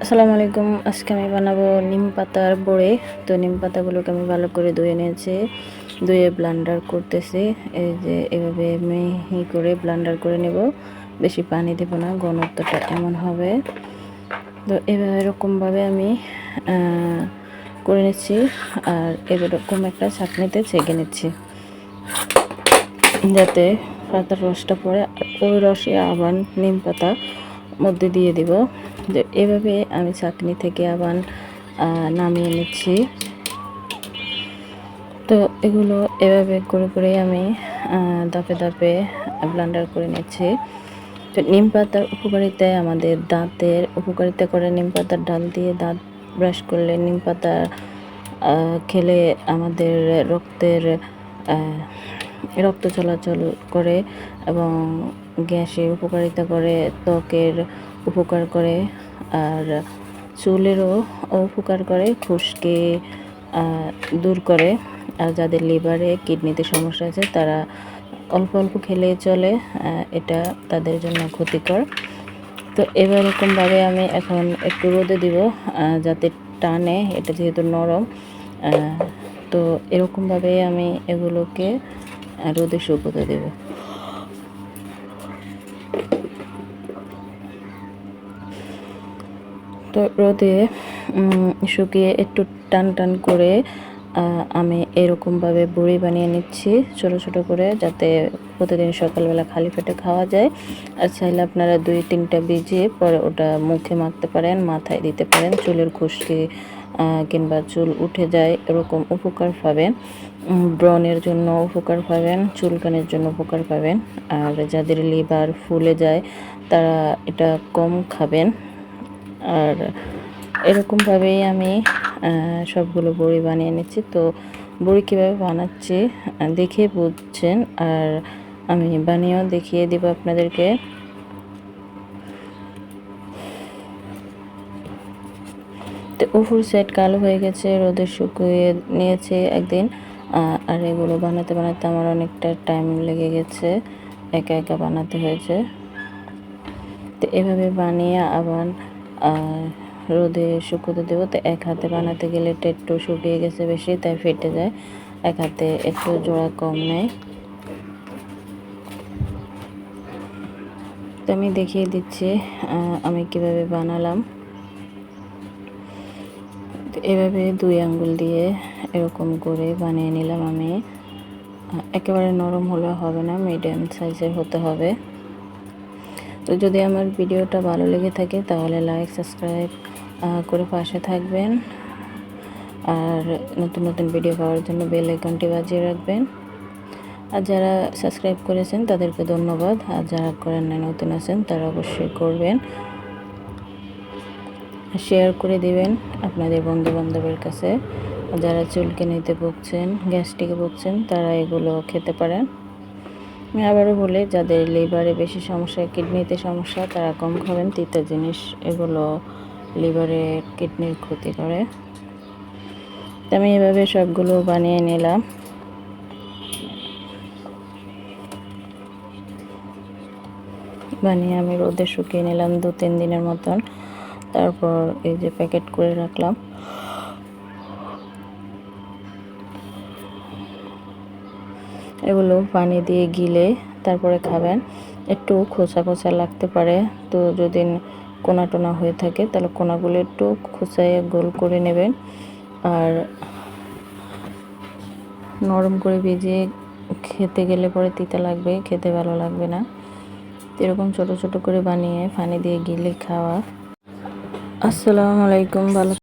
আসসালামু আলাইকুম। আজকে আমি বানাবো নিম পাতার বড়ি। তো নিম পাতাগুলোকে আমি ভালো করে ধুয়ে নিয়েছি, ধুয়ে ব্লেন্ডার করতেছি। এই যে এভাবে মিহি করে ব্লেন্ডার করে নেব, বেশি পানি দেব না, ঘনত্বটা এমন হবে। তো এরকমভাবে আমি করে নিচ্ছি, আর এরকম একটা ছাঁকনিতে ছেঁকে নিচ্ছি যাতে পাতার রসটা পড়ে। ওই রসে আবার নিম পাতা মধ্যে দিয়ে দিব। যে এভাবে আমি ছাঁকনি থেকে আবার নামিয়ে নিচ্ছি। তো এগুলো এভাবে করে করে আমি ধাপে ধাপে ব্লেন্ডার করে নিচ্ছি। তো নিম পাতার উপকারিতায় আমাদের দাঁতের উপকারিতা করে। নিম পাতার ডাল দিয়ে দাঁত ব্রাশ করলে, নিম পাতা খেলে আমাদের রক্ত চলাচল করে এবং গ্যাসের উপকারিতা করে, ত্বকের উপকার করে, আর চুলেরও উপকার করে, খুশকি দূর করে। আর যাদের লিভারে কিডনিতে সমস্যা আছে তারা অল্প অল্প খেলে চলে, এটা তাদের জন্য ক্ষতিকর। তো এরকমভাবে আমি এখন একটু রোদে দিব যাতে টানে, এটা যেহেতু নরম। তো এরকমভাবে আমি এগুলোকে রোদে শুকোতে দেব। তো রোদে শুকিয়ে একটু টান টান করে আমি এরকমভাবে বড়ি বানিয়ে নিচ্ছি ছোট ছোট করে, যাতে প্রতিদিন সকালবেলা খালি পেটে খাওয়া যায়। আর চাইলে আপনারা 2-3টা ভিজিয়ে পরে ওটা মুখে মাখতে পারেন, মাথায় দিতে পারেন। চুলের খুশকি কিংবা চুল উঠে যায় এরকম উপকার পাবেন। ব্রণের জন্য উপকার পাবেন, চুলকানির জন্য উপকার পাবেন। আর যাদের লিভার ফুলে যায় তারা এটা কম খাবেন। আর এরকমভাবেই আমি সবগুলো বড়ি বানিয়ে নিচ্ছি। তো বড়ি কীভাবে বানাচ্ছি দেখে বুঝছেন, আর আমি বানিয়েও দেখিয়ে দিব আপনাদেরকে। তো উপর সাইড কালো হয়ে গেছে, রোদে শুকিয়ে নিয়েছে একদিন। আর এগুলো বানাতে বানাতে আমার অনেকটা টাইম লেগে গেছে, একা একা বানাতে হয়েছে। তো এভাবে বানিয়ে আবার রোদে শুকোতে দেবো। তো এক হাতে বানাতে গেলে এটা একটু শুকিয়ে গেছে বেশি, তাই ফেটে যায়। এক হাতে একটু জোড়া কম নেয়। তো আমি দেখিয়ে দিচ্ছি আমি কিভাবে বানালাম। তো এভাবে 2 আঙ্গুল দিয়ে এরকম করে বানিয়ে নিলাম আমি। একেবারে নরম হলে হবে না, মিডিয়াম সাইজের হতে হবে। তো যদি আমার ভিডিওটা ভালো লেগে থাকে তাহলে লাইক সাবস্ক্রাইব করে পাশে থাকবেন, আর নতুন নতুন ভিডিও পাওয়ার জন্য বেল আইকনটি বাজিয়ে রাখবেন। আর যারা সাবস্ক্রাইব করেছেন তাদেরকে ধন্যবাদ, আর যারা করেন নাই, নতুন আছেন, তারা অবশ্যই করবেন। শেয়ার করে দিবেন আপনাদের বন্ধু বান্ধবের কাছে। যারা চুলকানিতে ভুগছেন, গ্যাস্ট্রিকে ভুগছেন, তারা এগুলো খেতে পারেন। আমি আবারও বলি, যাদের লিভারে বেশি সমস্যা, কিডনিতে সমস্যা, তারা কম খাবেন। তিতা জিনিস এগুলো লিভারে, কিডনির ক্ষতি করে। তো আমি এভাবে সবগুলো বানিয়ে নিলাম। বানিয়ে আমি রোদে শুকিয়ে নিলাম 2-3 দিনের মতন। তারপর এই যে প্যাকেট করে রাখলাম। এগুলো পানি দিয়ে গিলে তারপরে খাবেন। একটু খোসা খোসা লাগতে পারে, তো যদি কোনা টোনা হয়ে থাকে তাহলে কোনাগুলো একটু খোসায় গোল করে নেবেন। আর নরম করে ভেজে খেতে গেলে পরে তিতা লাগবে, খেতে ভালো লাগবে না। এরকম ছোট ছোট করে বানিয়ে পানি দিয়ে গিলে খাওয়া। আসসালামু আলাইকুম। ভালো